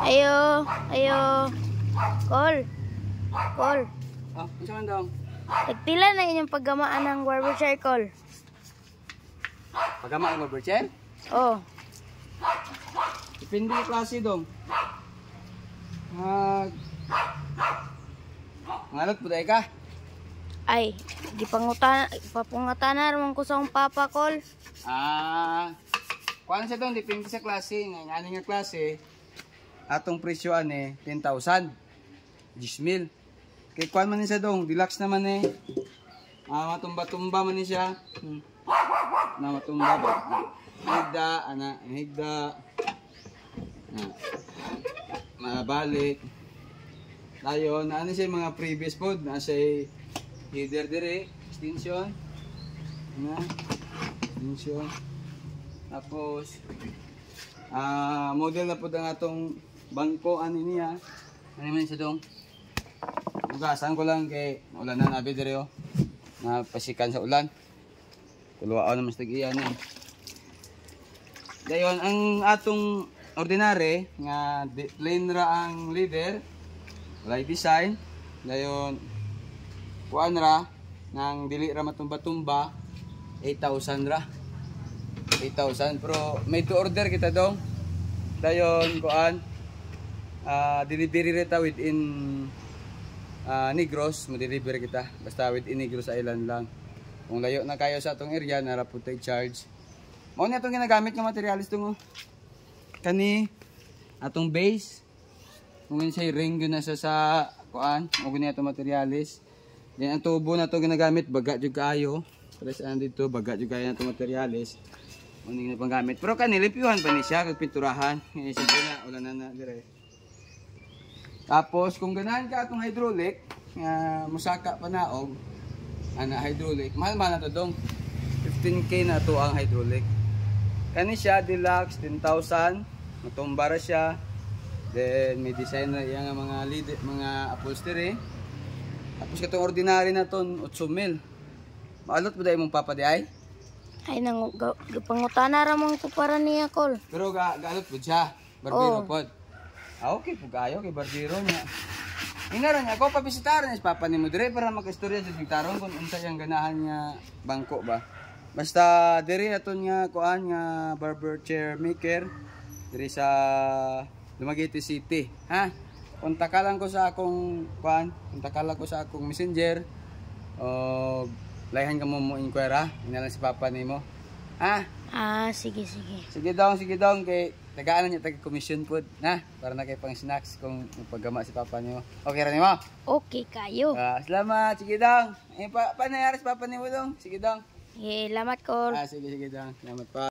Ayo, ayo. Call. Call. Oh, isa man daw. Nagpila na inyong paggamaan ng barber chair, call. Pagama ang barber chair? Oh. Depende yung klase dong. Ngalot po dahil ka? Ay, papangutana naman ko sa akong papa, call. Kuha na siya dong, depende sa klase. Ngayon nga klase, atong presyo 10,000. 10,000. Kaya kuha man niya dong, deluxe naman matumba-tumba man niya. Na matumba ba? Higda. Mabalik. Tayo, ano siya mga previous food, nasa header dire, extension. Extension. Tapos model na po ang atong bangko niya. Ano man siya dong? Ugasan ko lang kay ulan na nabi dire na pasikan sa ulan. Kuluwao naman sa tag-iyan Dayon ang atong ordinary nga plain ra ang leader, walay design. Dayon kuan ra nang dili ra matumba-tumba 8,000 ra. 8,000 pero may to order kita dong. Dayon kuan delivery reta within Negros, mo-deliver kita. Basta within Negros Island lang. Kung layo na kayo sa atong area, nara po tayo charge. Mao na itong ginagamit ng materialis itong kani atong base. Kung siya ring yun na sa kuan, o ganyan itong materialis. Then ang tubo na itong ginagamit, baga dyan kayo. Para saan dito, baga dyan kayo na itong materialis. Hindi na pang gamit. Pero kani, limpyuhan pa niya, kagpinturahan. Ngayon siyempre na, ulan na dire. Tapos kung ganahan ka itong hydraulic, musaka panaog, hydraulic, mahal-mahal na ito dong. 15K na ito ang hydraulic. Kani siya, deluxe, 10,000. Matumbara siya. Then may design na yung mga upholstery. Tapos itong ordinary na ito, 8,000. Maalot mo dahil mong papadiay? Ay, pangutana ramon ko para niya, call. Pero gaalot po siya. Barbero po. Okay po kayo kay barbero niya. Inaran niya, ako pabisitaran niya sa papa ni mo dire para magkastorya sa bigtaron kung unsa yung ganahan niya bangko ba. Basta dire aton nga kuan nga barber chair maker dire sa Dumaguete City, ha? Kontakan ko sa akong kuan, kontakan ko sa akong messenger. Layhan ka mo inquire, inalan si papa nimo. Ha? Sige. Sige daw kay tagaan niya taga-commission food, na para na kay pang snacks kung paggama si papa niyo. Okay ra nimo? Okay kayo. Salamat, sige daw. Paano nangyari si papa niyo dong? Sige daw. Salamat, call. Sige daw. Salamat pa.